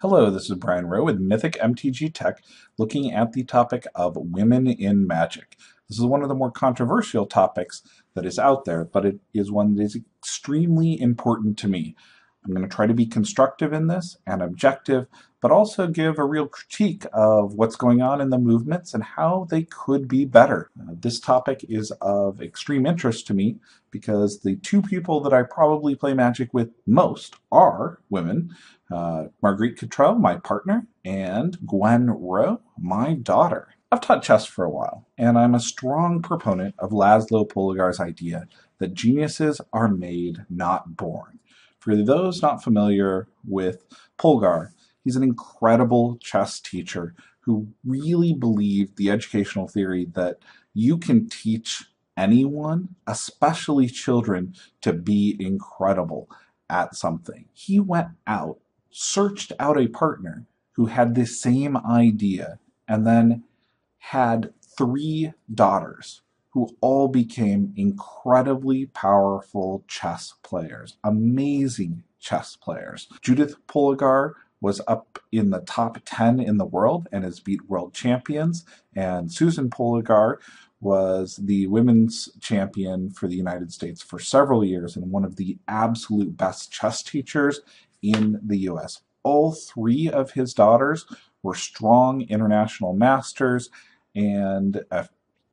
Hello, this is Brian Rowe with Mythic MTG Tech, looking at the topic of women in Magic. This is one of the more controversial topics that is out there, but it is one that is extremely important to me. I'm going to try to be constructive in this and objective, but also give a real critique of what's going on in the movements and how they could be better. This topic is of extreme interest to me because the two people that I probably play Magic with most are women. Marguerite Cottrell, my partner, and Gwen Rowe, my daughter. I've taught chess for a while, and I'm a strong proponent of Laszlo Poligar's idea that geniuses are made, not born. For those not familiar with Polgar, he's an incredible chess teacher who really believed the educational theory that you can teach anyone, especially children, to be incredible at something. He went out, searched out a partner who had the same idea, and then had 3 daughters who all became incredibly powerful chess players, amazing chess players. Judith Poligar was up in the top 10 in the world and has beat world champions, and Susan Poligar was the women's champion for the United States for several years and one of the absolute best chess teachers in the US. All 3 of his daughters were strong international masters, and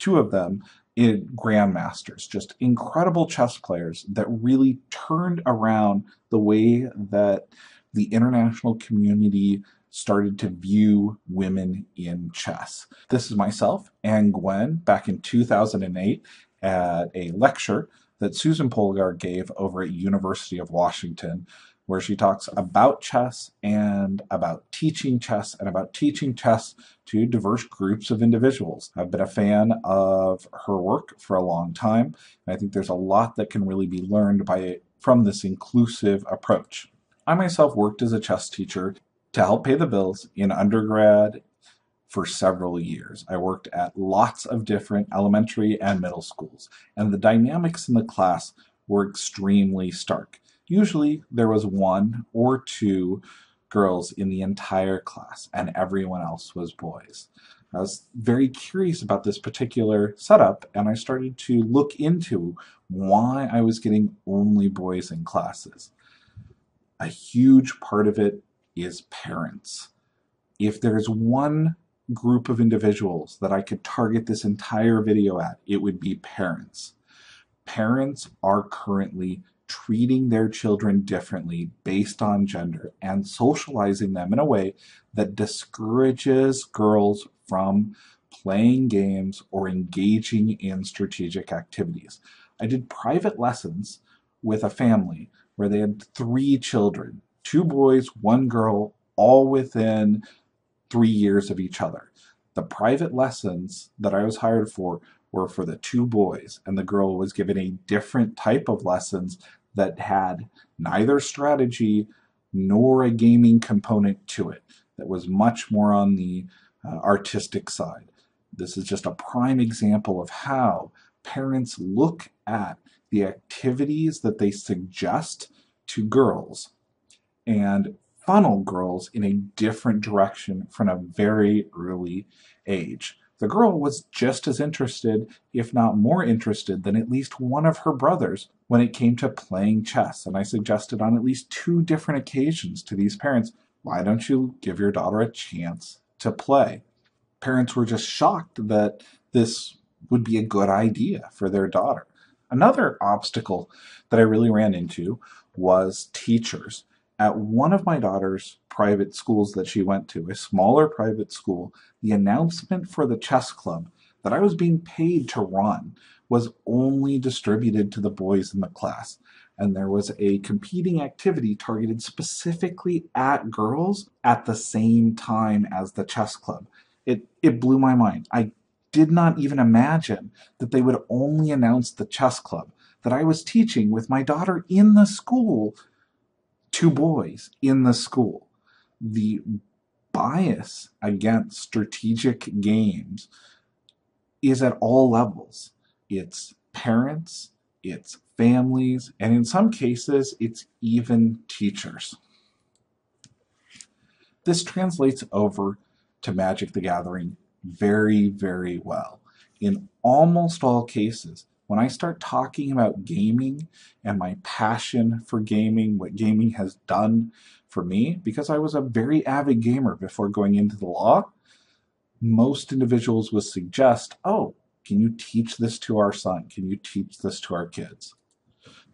2 of them grandmasters, just incredible chess players that really turned around the way that the international community started to view women in chess. This is myself and Gwen back in 2008 at a lecture that Susan Poligar gave over at University of Washington, where she talks about chess and about teaching chess to diverse groups of individuals. I've been a fan of her work for a long time, and I think there's a lot that can really be learned from this inclusive approach. I myself worked as a chess teacher to help pay the bills in undergrad for several years. I worked at lots of different elementary and middle schools, and the dynamics in the class were extremely stark. Usually there was 1 or 2 girls in the entire class, and everyone else was boys. I was very curious about this particular setup, and I started to look into why I was getting only boys in classes. A huge part of it is parents. If there's one group of individuals that I could target this entire video at, it would be parents. Parents are currently treating their children differently based on gender and socializing them in a way that discourages girls from playing games or engaging in strategic activities. I did private lessons with a family where they had 3 children, 2 boys, 1 girl, all within 3 years of each other. The private lessons that I was hired for were for the 2 boys, and the girl was given a different type of lessons that had neither strategy nor a gaming component to it, that was much more on the artistic side. This is just a prime example of how parents look at the activities that they suggest to girls and funnel girls in a different direction from a very early age. The girl was just as interested, if not more interested, than at least one of her brothers when it came to playing chess. And I suggested on at least 2 different occasions to these parents, why don't you give your daughter a chance to play? Parents were just shocked that this would be a good idea for their daughter. Another obstacle that I really ran into was teachers. At one of my daughter's private schools that she went to, a smaller private school, the announcement for the chess club that I was being paid to run was only distributed to the boys in the class. And there was a competing activity targeted specifically at girls at the same time as the chess club. It blew my mind. I did not even imagine that they would only announce the chess club that I was teaching with my daughter in the school, 2 boys in the school. The bias against strategic games is at all levels. It's parents, it's families, and in some cases, it's even teachers. This translates over to Magic the Gathering very, very well. In almost all cases, when I start talking about gaming and my passion for gaming, what gaming has done for me, because I was a very avid gamer before going into the law, most individuals would suggest, oh, can you teach this to our son? Can you teach this to our kids?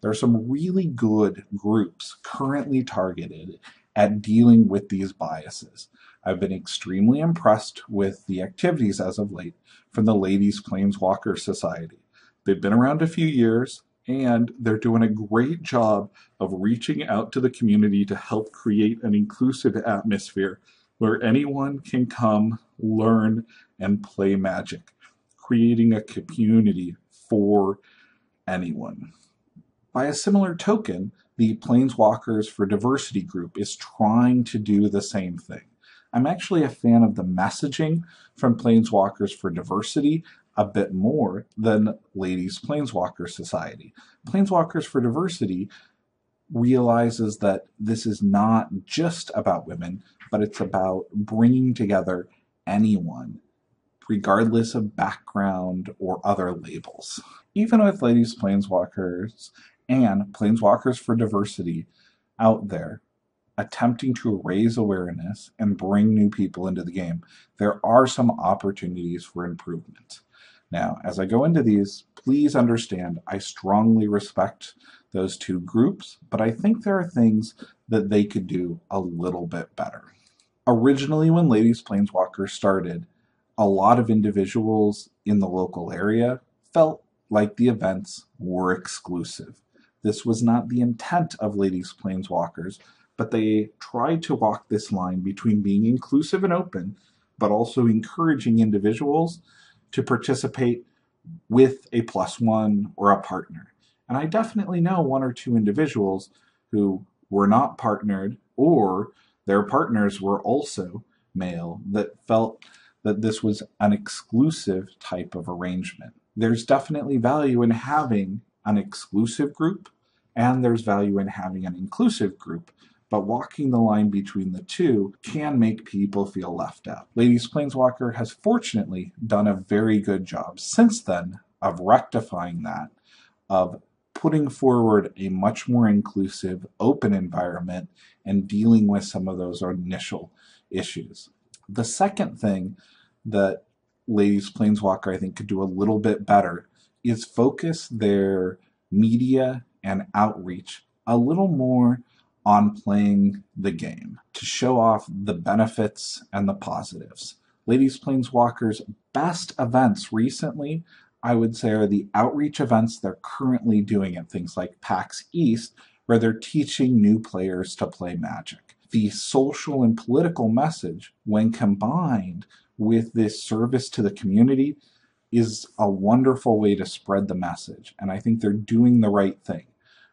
There are some really good groups currently targeted at dealing with these biases. I've been extremely impressed with the activities as of late from the Ladies Planeswalker Society. They've been around a few years, and they're doing a great job of reaching out to the community to help create an inclusive atmosphere where anyone can come, learn, and play Magic, creating a community for anyone. By a similar token, the Planeswalkers for Diversity group is trying to do the same thing. I'm actually a fan of the messaging from Planeswalkers for Diversity a bit more than Ladies Planeswalker Society. Planeswalkers for Diversity realizes that this is not just about women, but it's about bringing together anyone, regardless of background or other labels. Even with Ladies Planeswalkers and Planeswalkers for Diversity out there attempting to raise awareness and bring new people into the game, there are some opportunities for improvement. Now, as I go into these, please understand I strongly respect those two groups, but I think there are things that they could do a little bit better. Originally, when Ladies Planeswalkers started, a lot of individuals in the local area felt like the events were exclusive. This was not the intent of Ladies Planeswalkers, but they tried to walk this line between being inclusive and open, but also encouraging individuals to participate with a +1 or a partner. And I definitely know one or two individuals who were not partnered, or their partners were also male, that felt that this was an exclusive type of arrangement. There's definitely value in having an exclusive group, and there's value in having an inclusive group, but walking the line between the two can make people feel left out. Ladies Planeswalker has fortunately done a very good job since then of rectifying that, of putting forward a much more inclusive, open environment and dealing with some of those initial issues. The second thing that Ladies Planeswalker I think could do a little bit better is focus their media and outreach a little more on playing the game to show off the benefits and the positives. Ladies Planeswalker's best events recently, I would say, are the outreach events they're currently doing at things like PAX East, where they're teaching new players to play Magic. The social and political message, when combined with this service to the community, is a wonderful way to spread the message, and I think they're doing the right thing.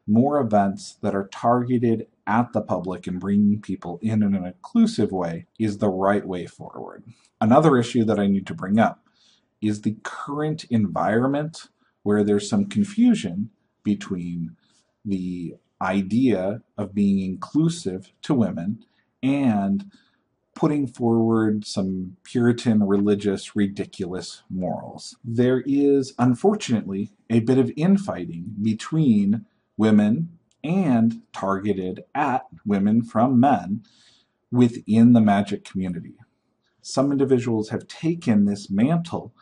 More events that are targeted at the public and bringing people in an inclusive way is the right way forward. Another issue that I need to bring up is the current environment where there's some confusion between the idea of being inclusive to women and putting forward some Puritan, religious, ridiculous morals. There is, unfortunately, a bit of infighting between women and targeted at women from men within the Magic community. Some individuals have taken this mantle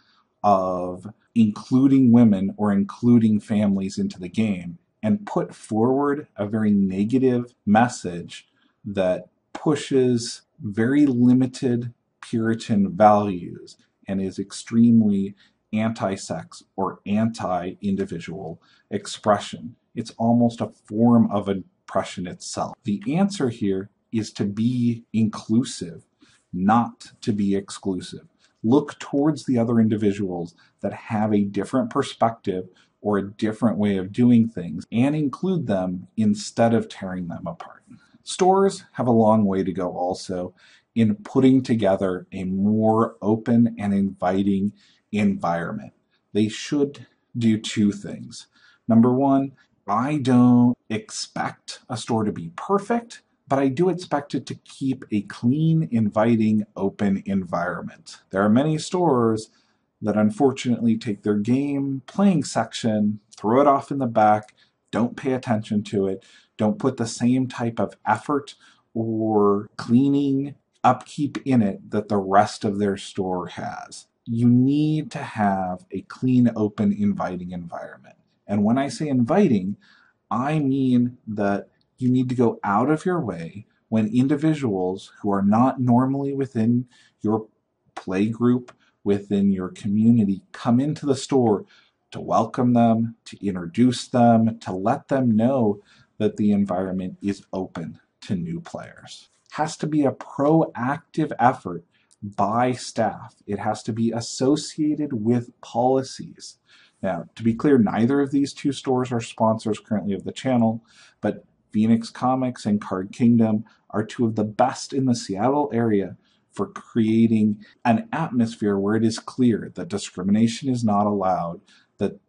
of including women or including families into the game and put forward a very negative message that pushes very limited Puritan values and is extremely anti-sex or anti-individual expression. It's almost a form of oppression itself. The answer here is to be inclusive, not to be exclusive. Look towards the other individuals that have a different perspective or a different way of doing things and include them instead of tearing them apart. Stores have a long way to go also in putting together a more open and inviting environment. They should do two things. Number one, I don't expect a store to be perfect, but I do expect it to keep a clean, inviting, open environment. There are many stores that unfortunately take their game playing section, throw it off in the back, don't pay attention to it, don't put the same type of effort or cleaning upkeep in it that the rest of their store has. You need to have a clean, open, inviting environment. And when I say inviting, I mean that you need to go out of your way when individuals who are not normally within your play group, within your community, come into the store to welcome them, to introduce them, to let them know that the environment is open to new players. It has to be a proactive effort by staff. It has to be associated with policies. Now, to be clear, neither of these two stores are sponsors currently of the channel, but Phoenix Comics and Card Kingdom are two of the best in the Seattle area for creating an atmosphere where it is clear that discrimination is not allowed, that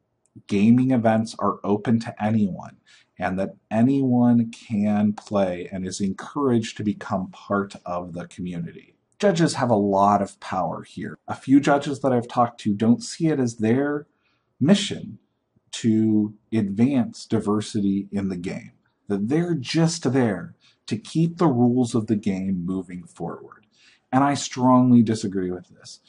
gaming events are open to anyone, and that anyone can play and is encouraged to become part of the community. Judges have a lot of power here. A few judges that I've talked to don't see it as their mission to advance diversity in the game, that they're just there to keep the rules of the game moving forward. And I strongly disagree with this.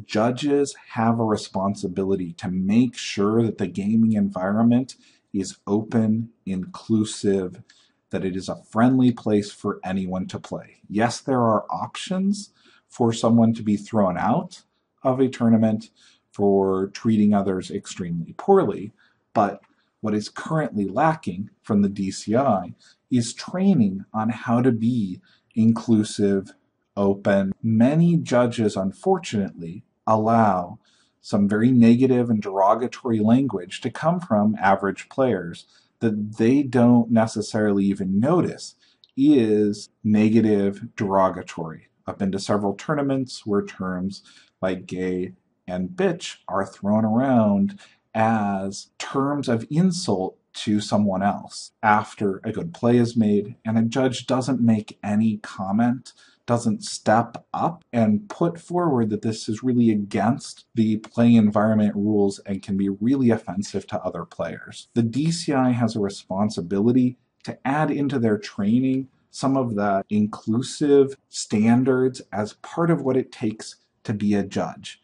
Judges have a responsibility to make sure that the gaming environment is open, inclusive, that it is a friendly place for anyone to play. Yes, there are options for someone to be thrown out of a tournament for treating others extremely poorly, but what is currently lacking from the DCI is training on how to be inclusive, open. Many judges, unfortunately, allow some very negative and derogatory language to come from average players that they don't necessarily even notice is negative, derogatory. I've been to several tournaments where terms like gay and bitch are thrown around as terms of insult to someone else after a good play is made, and a judge doesn't make any comment, doesn't step up and put forward that this is really against the play environment rules and can be really offensive to other players. The DCI has a responsibility to add into their training some of the inclusive standards as part of what it takes to be a judge.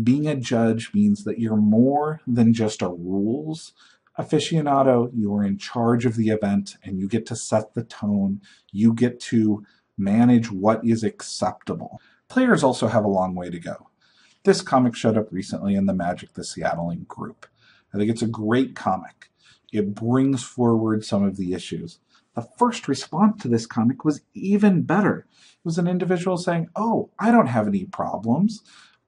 Being a judge means that you're more than just a rules aficionado. You're in charge of the event and you get to set the tone. You get to manage what is acceptable. Players also have a long way to go. This comic showed up recently in the Magic the Seattling group. I think it's a great comic. It brings forward some of the issues. The first response to this comic was even better. It was an individual saying, "Oh, I don't have any problems.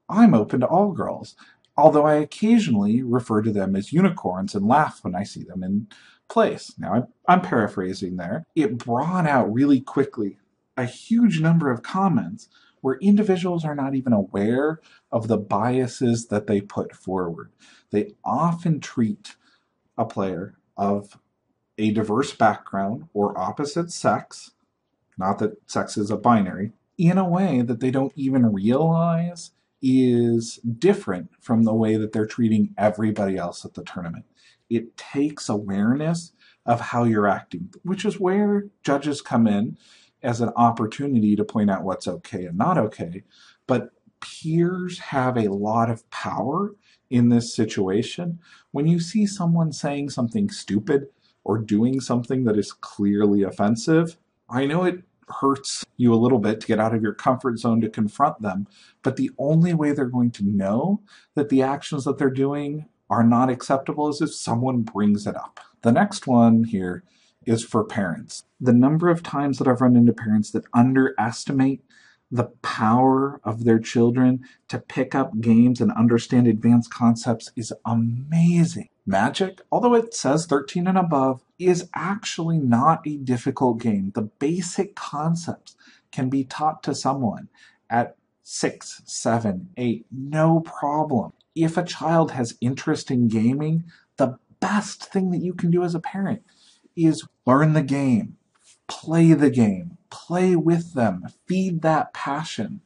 I'm open to all girls," although I occasionally refer to them as unicorns and laugh when I see them in place. Now, I'm paraphrasing there. It brought out really quickly a huge number of comments where individuals are not even aware of the biases that they put forward. They often treat a player of a diverse background or opposite sex, not that sex is a binary, in a way that they don't even realize is different from the way that they're treating everybody else at the tournament. It takes awareness of how you're acting, which is where judges come in as an opportunity to point out what's okay and not okay. But peers have a lot of power in this situation. When you see someone saying something stupid or doing something that is clearly offensive, I know it hurts you a little bit to get out of your comfort zone to confront them, but the only way they're going to know that the actions that they're doing are not acceptable is if someone brings it up. The next one here is for parents. The number of times that I've run into parents that underestimate the power of their children to pick up games and understand advanced concepts is amazing. Magic, although it says 13 and above, is actually not a difficult game. The basic concepts can be taught to someone at 6, 7, 8, no problem. If a child has interest in gaming, the best thing that you can do as a parent is learn the game. Play the game. Play with them. Feed that passion.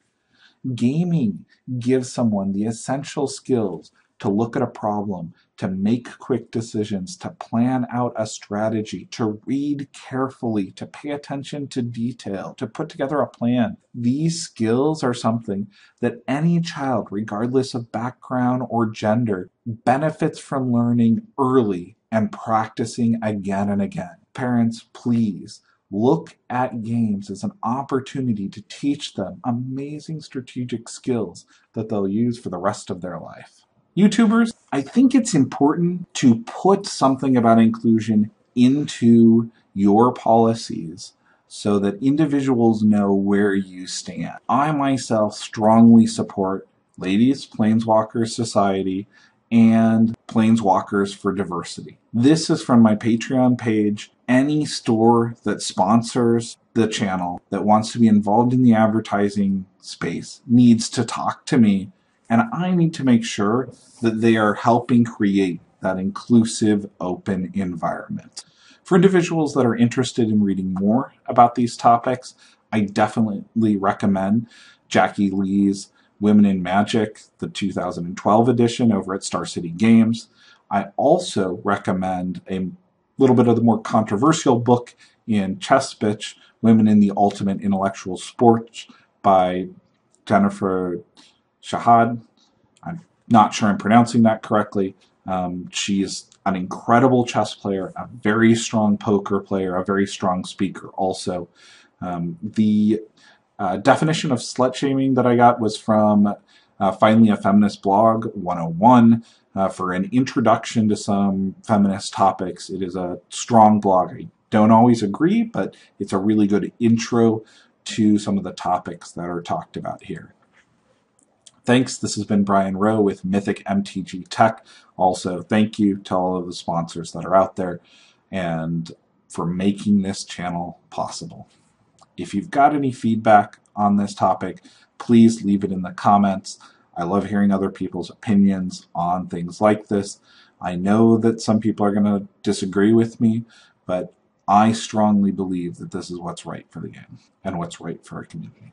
Gaming gives someone the essential skills to look at a problem, to make quick decisions, to plan out a strategy, to read carefully, to pay attention to detail, to put together a plan. These skills are something that any child, regardless of background or gender, benefits from learning early and practicing again and again. Parents, please look at games as an opportunity to teach them amazing strategic skills that they'll use for the rest of their life. YouTubers, I think it's important to put something about inclusion into your policies so that individuals know where you stand. I myself strongly support Ladies Planeswalkers Society and Planeswalkers for Diversity. This is from my Patreon page. Any store that sponsors the channel that wants to be involved in the advertising space needs to talk to me, and I need to make sure that they are helping create that inclusive, open environment. For individuals that are interested in reading more about these topics, I definitely recommend Jackie Lee's Women in Magic, the 2012 edition over at Star City Games. I also recommend a little bit of the more controversial book in Chess Bitch, Women in the Ultimate Intellectual Sports by Jennifer Shahad. I'm not sure I'm pronouncing that correctly. She's an incredible chess player, a very strong poker player, a very strong speaker also. The definition of slut shaming that I got was from Finally a Feminist Blog 101 for an introduction to some feminist topics. It is a strong blog. I don't always agree, but it's a really good intro to some of the topics that are talked about here. Thanks. This has been Brian Rowe with Mythic MTG Tech. Also, thank you to all of the sponsors that are out there and for making this channel possible. If you've got any feedback on this topic, please leave it in the comments. I love hearing other people's opinions on things like this. I know that some people are going to disagree with me, but I strongly believe that this is what's right for the game and what's right for our community.